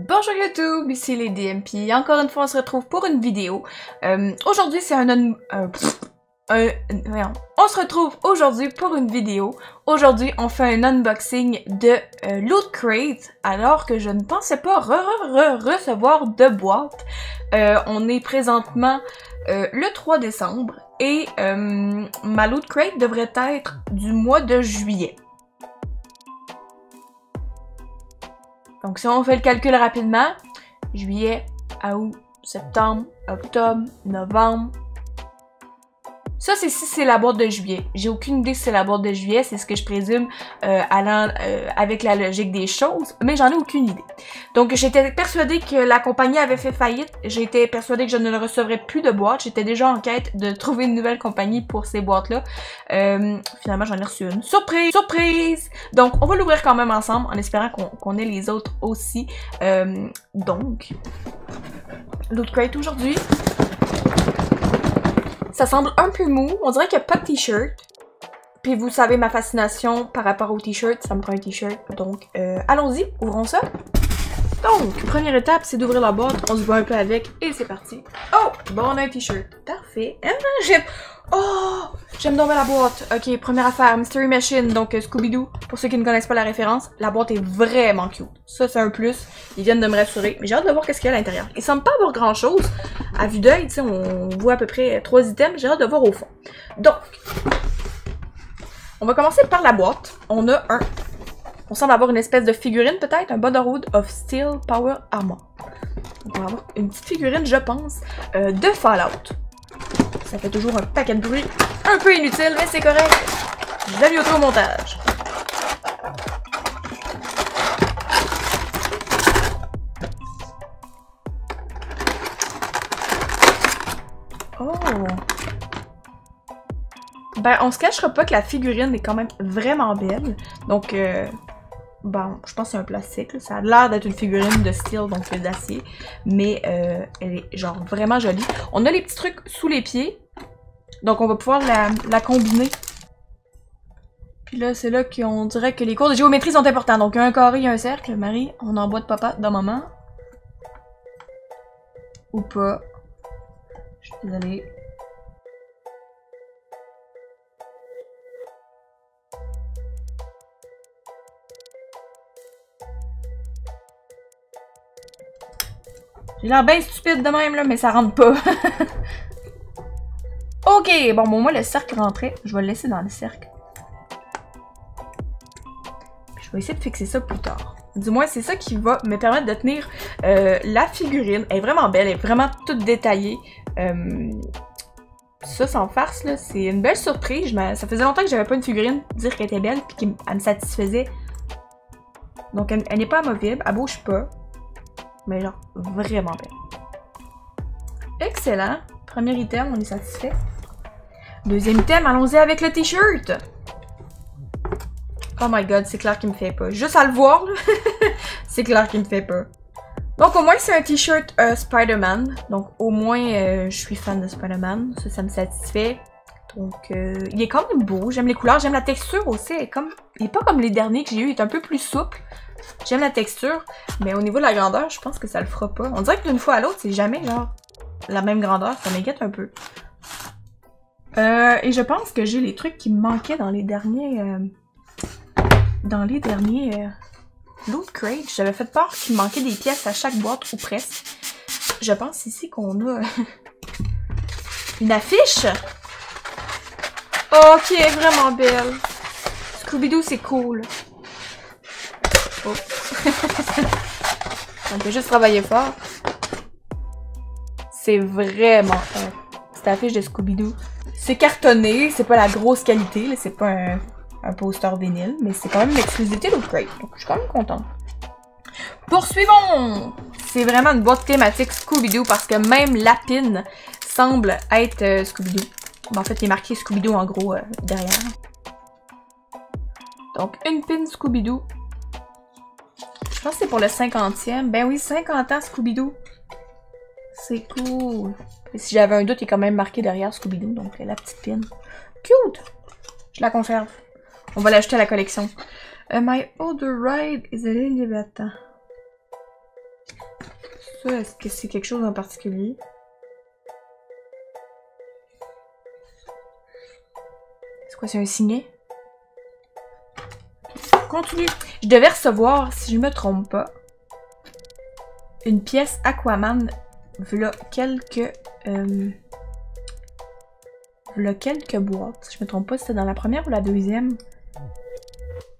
Bonjour YouTube, ici les DMP. Encore une fois, on se retrouve pour une vidéo. Aujourd'hui, c'est on se retrouve aujourd'hui pour une vidéo. Aujourd'hui, on fait un unboxing de Loot Crate, alors que je ne pensais pas recevoir de boîte. On est présentement le 3 décembre et ma Loot Crate devrait être du mois de juillet. Donc si on fait le calcul rapidement, juillet, août, septembre, octobre, novembre. Ça, c'est si c'est la boîte de juillet. J'ai aucune idée si c'est la boîte de juillet, c'est ce que je présume allant avec la logique des choses, mais j'en ai aucune idée. Donc j'étais persuadée que la compagnie avait fait faillite, j'étais persuadée que je ne recevrais plus de boîtes, j'étais déjà en quête de trouver une nouvelle compagnie pour ces boîtes-là. Finalement, j'en ai reçu une. Surprise! Surprise! Donc, on va l'ouvrir quand même ensemble, en espérant qu'on ait les autres aussi. Donc, Loot Crate aujourd'hui. Ça semble un peu mou, on dirait qu'il n'y a pas de t-shirt. Puis vous savez ma fascination par rapport au t-shirt, ça me prend un t-shirt. Donc allons-y, ouvrons ça. Donc, première étape, c'est d'ouvrir la boîte, on se voit un peu avec et c'est parti. Oh, bon, on a un t-shirt. Parfait. J'aime donc la boîte. Ok, première affaire, Mystery Machine, donc Scooby-Doo. Pour ceux qui ne connaissent pas la référence, la boîte est vraiment cute. Ça, c'est un plus. Ils viennent de me rassurer. Mais j'ai hâte de voir qu'est-ce qu'il y a à l'intérieur. Il semble pas avoir grand-chose. À vue d'œil, tu sais, on voit à peu près 3 items. J'ai hâte de voir au fond. Donc, on va commencer par la boîte. On semble avoir une espèce de figurine, peut-être, un Brotherhood of Steel Power Armor. Donc, on va avoir une petite figurine, je pense, de Fallout. Ça fait toujours un paquet de bruit, un peu inutile, mais c'est correct. Je l'ai mis au montage. Oh! Ben, on se cachera pas que la figurine est quand même vraiment belle. Donc, bon, je pense que c'est un plastique, là. Ça a l'air d'être une figurine de steel, donc d'acier. Mais elle est genre vraiment jolie. On a les petits trucs sous les pieds. Donc on va pouvoir la combiner. Puis là, c'est là qu'on dirait que les cours de géométrie sont importants. Donc un carré et un cercle. Marie, on emboîte papa dans maman. Ou pas. Je suis désolée. J'ai l'air bien stupide de même, là, mais ça rentre pas. Ok, bon, moi, le cercle rentrait. Je vais le laisser dans le cercle. Puis je vais essayer de fixer ça plus tard. Du moins, c'est ça qui va me permettre de tenir la figurine. Elle est vraiment belle, elle est vraiment toute détaillée. Ça, sans farce, là, c'est une belle surprise. Ça faisait longtemps que j'avais pas une figurine dire qu'elle était belle, puis qu'elle me satisfaisait. Donc, elle n'est pas amovible, elle bouge pas. Mais genre, vraiment belle. Excellent. Premier item, on est satisfait. Deuxième item, allons-y avec le t-shirt. Oh my god, c'est clair qu'il me fait pas. Juste à le voir, là, c'est clair qu'il me fait pas. Donc au moins, c'est un t-shirt Spider-Man. Donc au moins, je suis fan de Spider-Man. Ça me satisfait. Donc, il est quand même beau. J'aime les couleurs, j'aime la texture aussi. Il est pas comme les derniers que j'ai eu, il est un peu plus souple. J'aime la texture, mais au niveau de la grandeur, je pense que ça le fera pas. On dirait que d'une fois à l'autre, c'est jamais genre la même grandeur, ça m'inquiète un peu. Et je pense que j'ai les trucs qui me manquaient dans les derniers... Loot Crate. J'avais fait peur qu'il me manquait des pièces à chaque boîte, ou presque. Je pense ici qu'on a... une affiche! Oh, qui est vraiment belle! Scooby-Doo, c'est cool! Oh. On peut juste travailler fort. C'est vraiment cette affiche de Scooby-Doo. C'est cartonné, c'est pas la grosse qualité, c'est pas un poster vinyle, mais c'est quand même une exclusivité Loot Crate, donc je suis quand même contente. Poursuivons! C'est vraiment une boîte thématique Scooby-Doo parce que même la pin semble être Scooby-Doo. En fait, il est marqué Scooby-Doo en gros derrière. Donc, une pin Scooby-Doo. Je pense que c'est pour le 50e. Ben oui, 50 ans Scooby-Doo. C'est cool. Et si j'avais un doute, il est quand même marqué derrière Scooby-Doo, donc la petite pin. Cute! Je la conserve. On va l'ajouter à la collection. My other ride is a Lily Bata. Ça, est-ce que c'est quelque chose en particulier? C'est quoi, c'est un signet? Continue. Je devais recevoir, si je me trompe pas, une pièce Aquaman. V'là quelques boîtes. Si je me trompe pas, c'était dans la première ou la deuxième.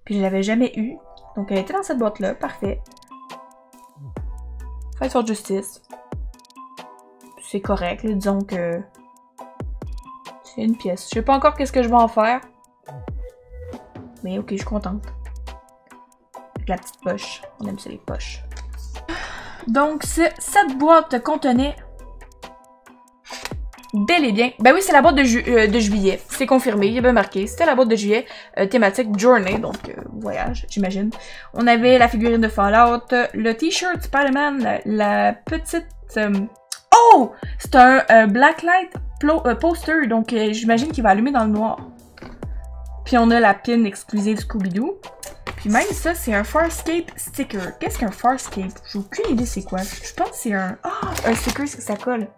Puis je l'avais jamais eu. Donc elle était dans cette boîte-là. Parfait. Fight for Justice. C'est correct, là. Disons que c'est une pièce. Je sais pas encore qu'est-ce que je vais en faire. Mais ok, je suis contente. Avec la petite poche. On aime ça les poches. Donc cette boîte contenait bel et bien. Ben oui, c'est la boîte de juillet. C'est confirmé, il y a bien marqué. C'était la boîte de juillet thématique Journey, donc voyage, j'imagine. On avait la figurine de Fallout, le t-shirt Spider-Man, la petite... Oh! C'est un blacklight poster, donc j'imagine qu'il va allumer dans le noir. Puis on a la pin exclusive Scooby-Doo. Puis même ça, c'est un Farscape sticker. Qu'est-ce qu'un Farscape? J'ai aucune idée c'est quoi. Je pense que c'est un... Ah! Un sticker, ça colle.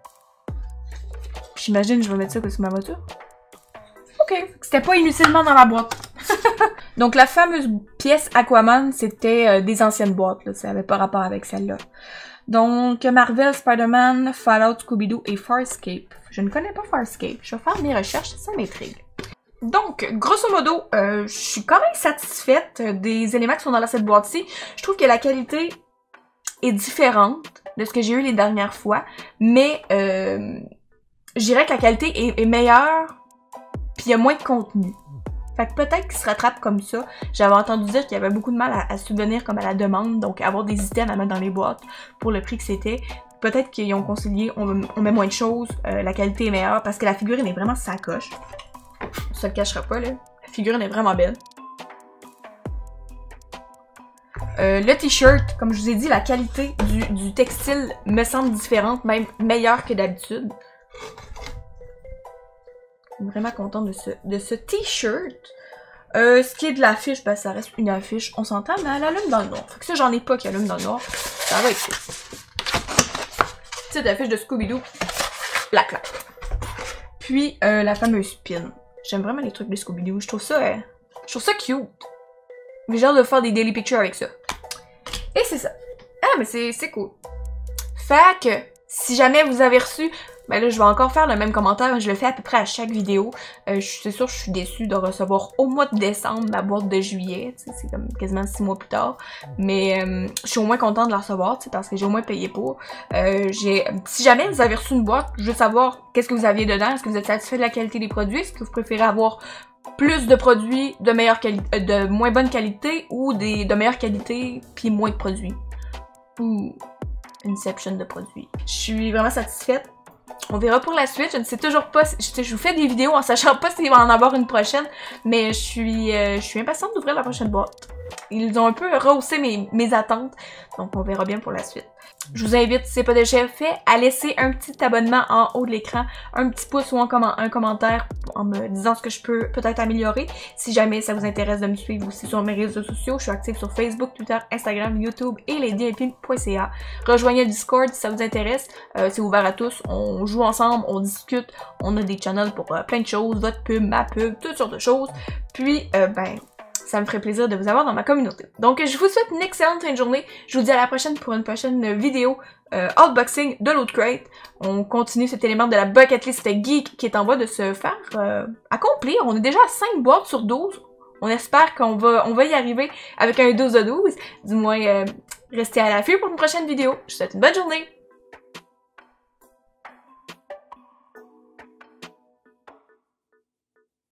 J'imagine je vais mettre ça sur ma voiture. Ok. C'était pas inutilement dans la boîte. Donc la fameuse pièce Aquaman, c'était des anciennes boîtes. Là. Ça avait pas rapport avec celle-là. Donc Marvel, Spider-Man, Fallout, Scooby-Doo et Farscape. Je ne connais pas Farscape. Je vais faire mes recherches, ça m'intrigue. Donc, grosso modo, je suis quand même satisfaite des éléments qui sont dans cette boîte-ci. Je trouve que la qualité est différente de ce que j'ai eu les dernières fois, mais je dirais que la qualité est meilleure, puis il y a moins de contenu. Fait que peut-être qu'ils se rattrapent comme ça. J'avais entendu dire qu'il y avait beaucoup de mal à subvenir comme à la demande, donc avoir des items à mettre dans les boîtes pour le prix que c'était. Peut-être qu'ils ont concilié, on met moins de choses, la qualité est meilleure, parce que la figurine est vraiment sacoche. On se le cachera pas, là. La figurine est vraiment belle. Le t-shirt, comme je vous ai dit, la qualité du textile me semble différente, même meilleure que d'habitude. Je suis vraiment contente de ce t-shirt. Ce qui est de l'affiche, ben ça reste une affiche, on s'entend, mais elle allume dans le noir. Fait que ça, j'en ai pas qui allume dans le noir. Ça va être cool. Petite affiche de Scooby-Doo. Blacklight. Puis, la fameuse pin. J'aime vraiment les trucs de Scooby-Doo. Je trouve ça cute. J'ai hâte de faire des daily pictures avec ça. Et c'est ça. Ah, mais c'est cool. Fait que, si jamais vous avez reçu... Ben là, je vais encore faire le même commentaire. Je le fais à peu près à chaque vidéo. C'est sûr, je suis déçue de recevoir au mois de décembre ma boîte de juillet. C'est comme quasiment 6 mois plus tard. Mais je suis au moins contente de la recevoir, parce que j'ai au moins payé pour. Si jamais vous avez reçu une boîte, je veux savoir qu'est-ce que vous aviez dedans. Est-ce que vous êtes satisfait de la qualité des produits? Est-ce que vous préférez avoir plus de produits de meilleure qualité, de moins bonne qualité, ou de meilleure qualité puis moins de produits? Ou Inception de produits. Je suis vraiment satisfaite. On verra pour la suite, je ne sais toujours pas, je vous fais des vidéos en sachant pas s'il va en avoir une prochaine, mais je suis impatiente d'ouvrir la prochaine boîte. Ils ont un peu rehaussé mes attentes, donc on verra bien pour la suite. Je vous invite, si ce n'est pas déjà fait, à laisser un petit abonnement en haut de l'écran, un petit pouce ou un commentaire en me disant ce que je peux peut-être améliorer. Si jamais ça vous intéresse de me suivre aussi sur mes réseaux sociaux, je suis active sur Facebook, Twitter, Instagram, YouTube et ladyepine.ca. Rejoignez le Discord si ça vous intéresse, c'est ouvert à tous, on joue ensemble, on discute, on a des channels pour plein de choses, votre pub, ma pub, toutes sortes de choses. Puis, ça me ferait plaisir de vous avoir dans ma communauté. Donc, je vous souhaite une excellente fin de journée. Je vous dis à la prochaine pour une prochaine vidéo unboxing de Loot Crate. On continue cet élément de la bucket list geek qui est en voie de se faire accomplir. On est déjà à 5 boîtes sur 12. On espère qu'on va y arriver avec un 12 de 12. Du moins, restez à l'affût pour une prochaine vidéo. Je vous souhaite une bonne journée.